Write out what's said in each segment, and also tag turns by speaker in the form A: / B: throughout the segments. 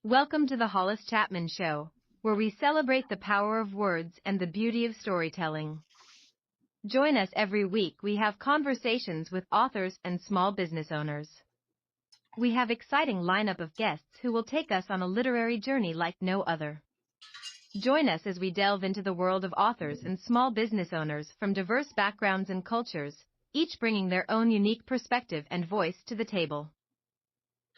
A: Welcome to the Hollis Chapman Show, where we celebrate the power of words and the beauty of storytelling. Join us every week. We have conversations with authors and small business owners. We have exciting lineup of guests who will take us on a literary journey like no other. Join us as we delve into the world of authors and small business owners from diverse backgrounds and cultures, each bringing their own unique perspective and voice to the table.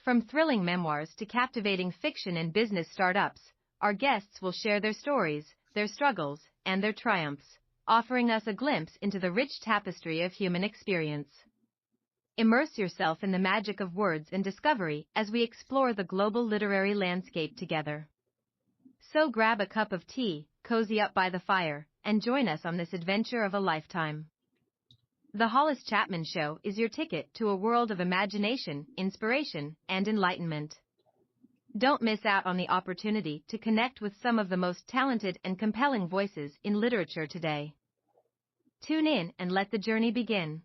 A: From thrilling memoirs to captivating fiction and business startups, our guests will share their stories, their struggles, and their triumphs, offering us a glimpse into the rich tapestry of human experience. Immerse yourself in the magic of words and discovery as we explore the global literary landscape together. So grab a cup of tea, cozy up by the fire, and join us on this adventure of a lifetime. The Hollis Chapman Show is your ticket to a world of imagination, inspiration, and enlightenment. Don't miss out on the opportunity to connect with some of the most talented and compelling voices in literature today. Tune in and let the journey begin.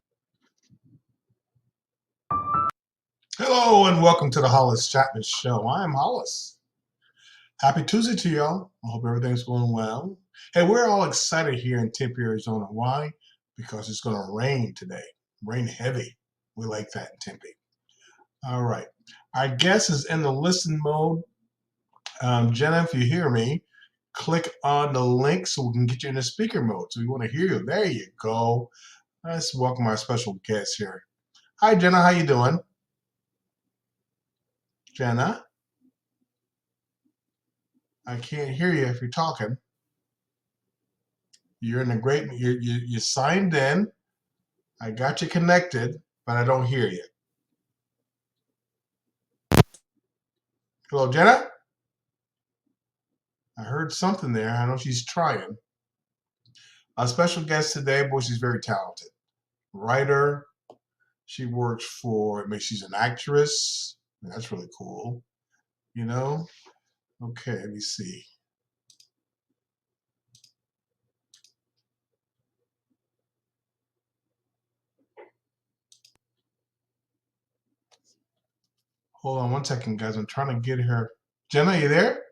B: Hello and welcome to the Hollis Chapman Show. I'm Hollis. Happy Tuesday to y'all. I hope everything's going well. Hey, we're all excited here in Tempe, Arizona. Why? Because it's going to rain today. Rain heavy. We like that in Tempe. All right. Our guest is in the listen mode. Janna, if you hear me, click on the link so we can get you in the speaker mode. So we want to hear you. There you go. Let's welcome our special guest here. Hi, Janna. How you doing? Janna? I can't hear you if you're talking. You're in a great, you signed in. I got you connected, but I don't hear you. Hello, Janna? I heard something there. I know she's trying. Our special guest today, boy, she's very talented. Writer. She works for, she's an actress. That's really cool. You know? Okay, let me see. Hold on one second, guys. I'm trying to get her. Janna, you there?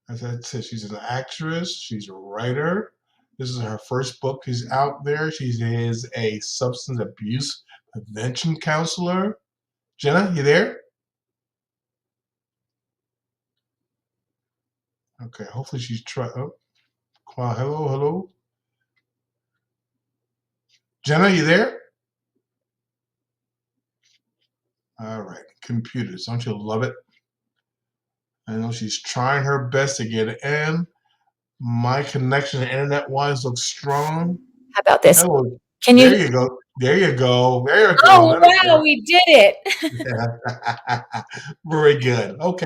B: As I said, she's an actress. She's a writer. This is her first book. She's out there. She is a substance abuse prevention counselor. Janna, you there? Okay, hopefully she's trying. Oh, hello. Janna, you there? All right, computers, don't you love it? I know she's trying her best to get in. My connection internet-wise looks strong.
C: How about this?
B: Hello.
C: Can you?
B: There you go. There you go. There you go.
C: Oh, wow, we did it.
B: Very good. Okay.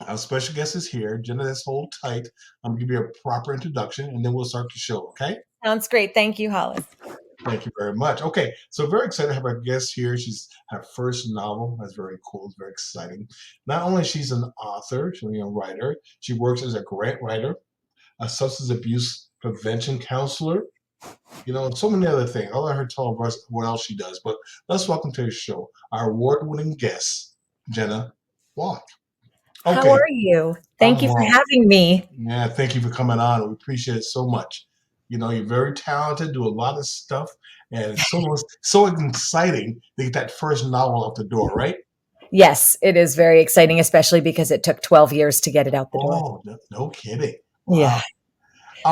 B: Our special guest is here. Janna, let's hold tight. I'm going to give you a proper introduction, and then we'll start the show, okay?
C: Sounds great. Thank you, Hollis.
B: Thank you very much. Okay, so very excited to have our guest here. She's her first novel. That's very cool. It's very exciting. Not only she's an author, she's a writer. She works as a grant writer, a substance abuse prevention counselor, so many other things. I'll let her tell us what else she does. But let's welcome to the show our award-winning guest, Janna Wallack.
C: Okay. How are you? Thank you for having me.
B: Yeah, thank you for coming on. We appreciate it so much. You're very talented, do a lot of stuff, and it's so exciting to get that first novel out the door, right?
C: Yes, it is very exciting, especially because it took 12 years to get it out the door.
B: Oh, no kidding. Wow.
C: Yeah.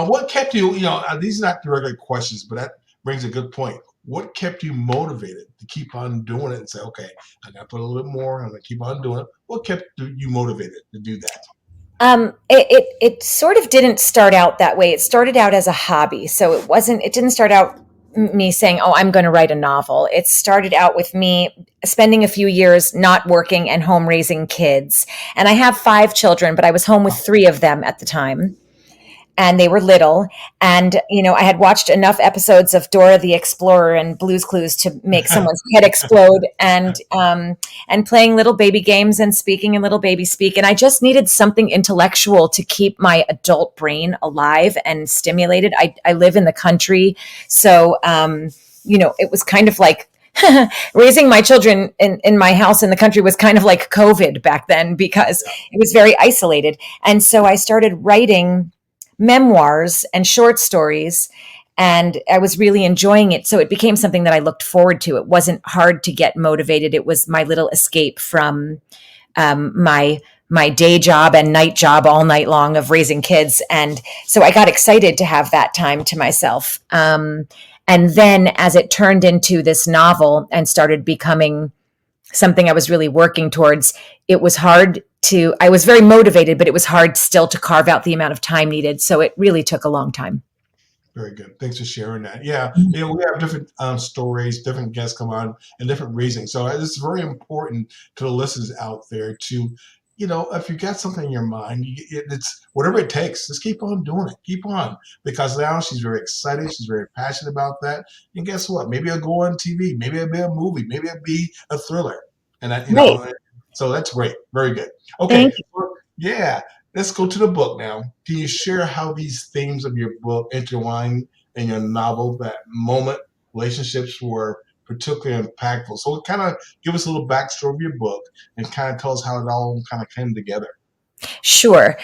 B: What kept you, these are not the regular questions, but that brings a good point. What kept you motivated to keep on doing it and say, okay, I got to put a little bit more, I'm going to keep on doing it? What kept you motivated to do that?
C: It sort of didn't start out that way. It started out as a hobby. So it didn't start out me saying, oh, I'm going to write a novel. It started out with me spending a few years not working and home raising kids. And I have 5 children, but I was home with 3 of them at the time. And they were little. And, I had watched enough episodes of Dora the Explorer and Blue's Clues to make someone's head explode and playing little baby games and speaking in little baby speak. And I just needed something intellectual to keep my adult brain alive and stimulated. I live in the country. So, it was kind of like raising my children in my house in the country was kind of like COVID back then because it was very isolated. And so I started writing memoirs and short stories, and I was really enjoying it. So it became something that I looked forward to. It wasn't hard to get motivated. It was my little escape from my day job and night job all night long of raising kids. And so I got excited to have that time to myself. And then as it turned into this novel and started becoming something I was really working towards, it was hard to, I was very motivated, but it was hard still to carve out the amount of time needed. So it really took a long time.
B: Very good. Thanks for sharing that. Yeah, we have different stories, different guests come on, and different reasons. So it's very important to the listeners out there to, if you got something in your mind, it's whatever it takes. Just keep on doing it. Keep on, because now she's very excited. She's very passionate about that. And guess what? Maybe it'll go on TV. Maybe it'll be a movie. Maybe it'll be a thriller. And that,
C: Right.
B: so that's great. Very good.
C: Thank
B: Okay. Yeah. Let's go to the book now. Can you share how these themes of your book intertwine in your novel, that moment relationships were particularly impactful? So kind of give us a little backstory of your book and kind of tell us how it all kind of came together.
C: Sure.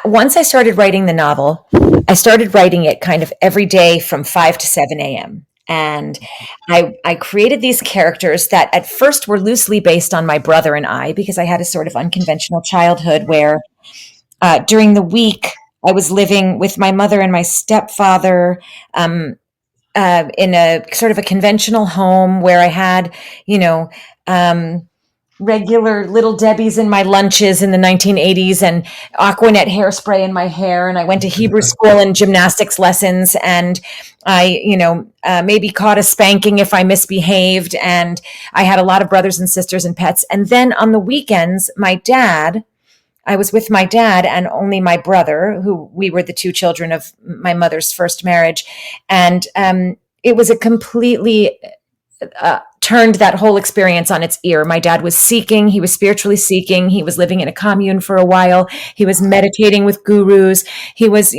C: Once I started writing the novel, I started writing it kind of every day from 5 to 7 a.m. And I created these characters that at first were loosely based on my brother and I, because I had a sort of unconventional childhood where during the week I was living with my mother and my stepfather in a sort of a conventional home where I had, regular Little Debbie's in my lunches in the 1980s and Aquanet hairspray in my hair. And I went to Hebrew school and gymnastics lessons. And I, maybe caught a spanking if I misbehaved. And I had a lot of brothers and sisters and pets. And then on the weekends, I was with my dad and only my brother, who we were the two children of my mother's first marriage. And it was a completely turned that whole experience on its ear. My dad was seeking. He was spiritually seeking. He was living in a commune for a while. He was meditating with gurus. He was,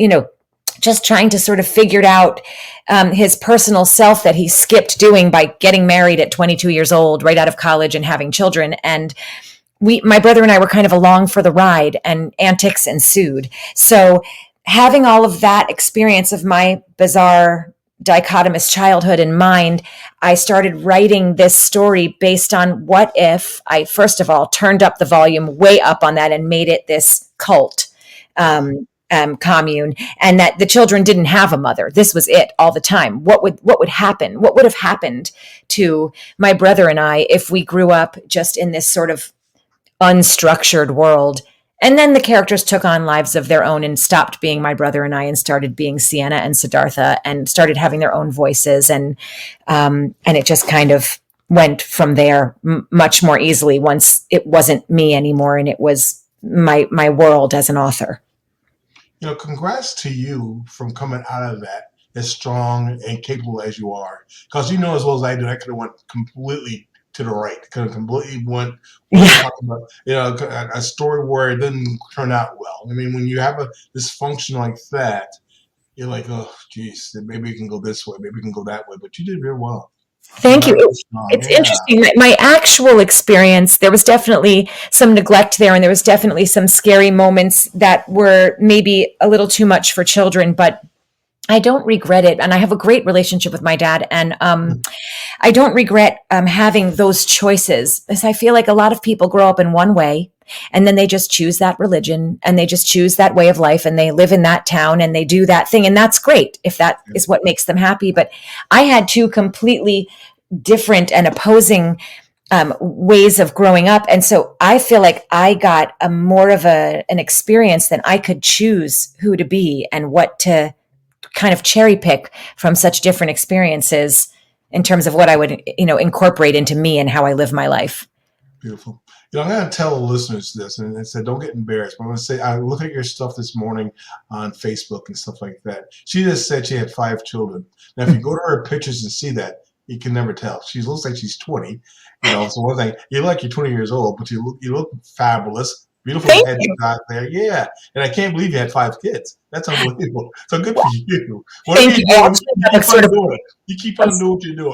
C: just trying to sort of figure out his personal self that he skipped doing by getting married at 22 years old, right out of college and having children. And my brother and I were kind of along for the ride, and antics ensued. So having all of that experience of my bizarre dichotomous childhood in mind, I started writing this story based on what if I, first of all, turned up the volume way up on that and made it this cult commune, and that the children didn't have a mother. This was it all the time. What would happen? What would have happened to my brother and I if we grew up just in this sort of unstructured world? And then the characters took on lives of their own and stopped being my brother and I and started being Sienna and Siddhartha and started having their own voices. And it just kind of went from there much more easily once it wasn't me anymore and it was my world as an author.
B: Congrats to you from coming out of that as strong and capable as you are. Because you know as well as I do, I could have went completely to the right. Could have completely went talking about, a story where it didn't turn out well. I mean, when you have a dysfunction like that, you're like, oh, geez, maybe we can go this way, maybe we can go that way. But you did very well.
C: Thank you. It's interesting. My actual experience, there was definitely some neglect there, and there was definitely some scary moments that were maybe a little too much for children, but I don't regret it. And I have a great relationship with my dad. And I don't regret having those choices, because I feel like a lot of people grow up in one way and then they just choose that religion and they just choose that way of life and they live in that town and they do that thing. And that's great if that is what makes them happy. But I had two completely different and opposing ways of growing up. And so I feel like I got a more of an experience than I could choose who to be and what to kind of cherry pick from such different experiences in terms of what I would, incorporate into me and how I live my life.
B: Beautiful. I'm going to tell the listeners this, and I said, don't get embarrassed. But I'm going to say, I look at your stuff this morning on Facebook and stuff like that. She just said she had 5 children. Now, if you go to her pictures and see that, you can never tell. She looks like she's 20. So one thing, you look like you're 20 years old, but you look fabulous. Beautiful head you got there. Yeah. And I can't believe you had 5 kids. That's unbelievable. So good for you.
C: Thank you.
B: You keep on doing what you're doing.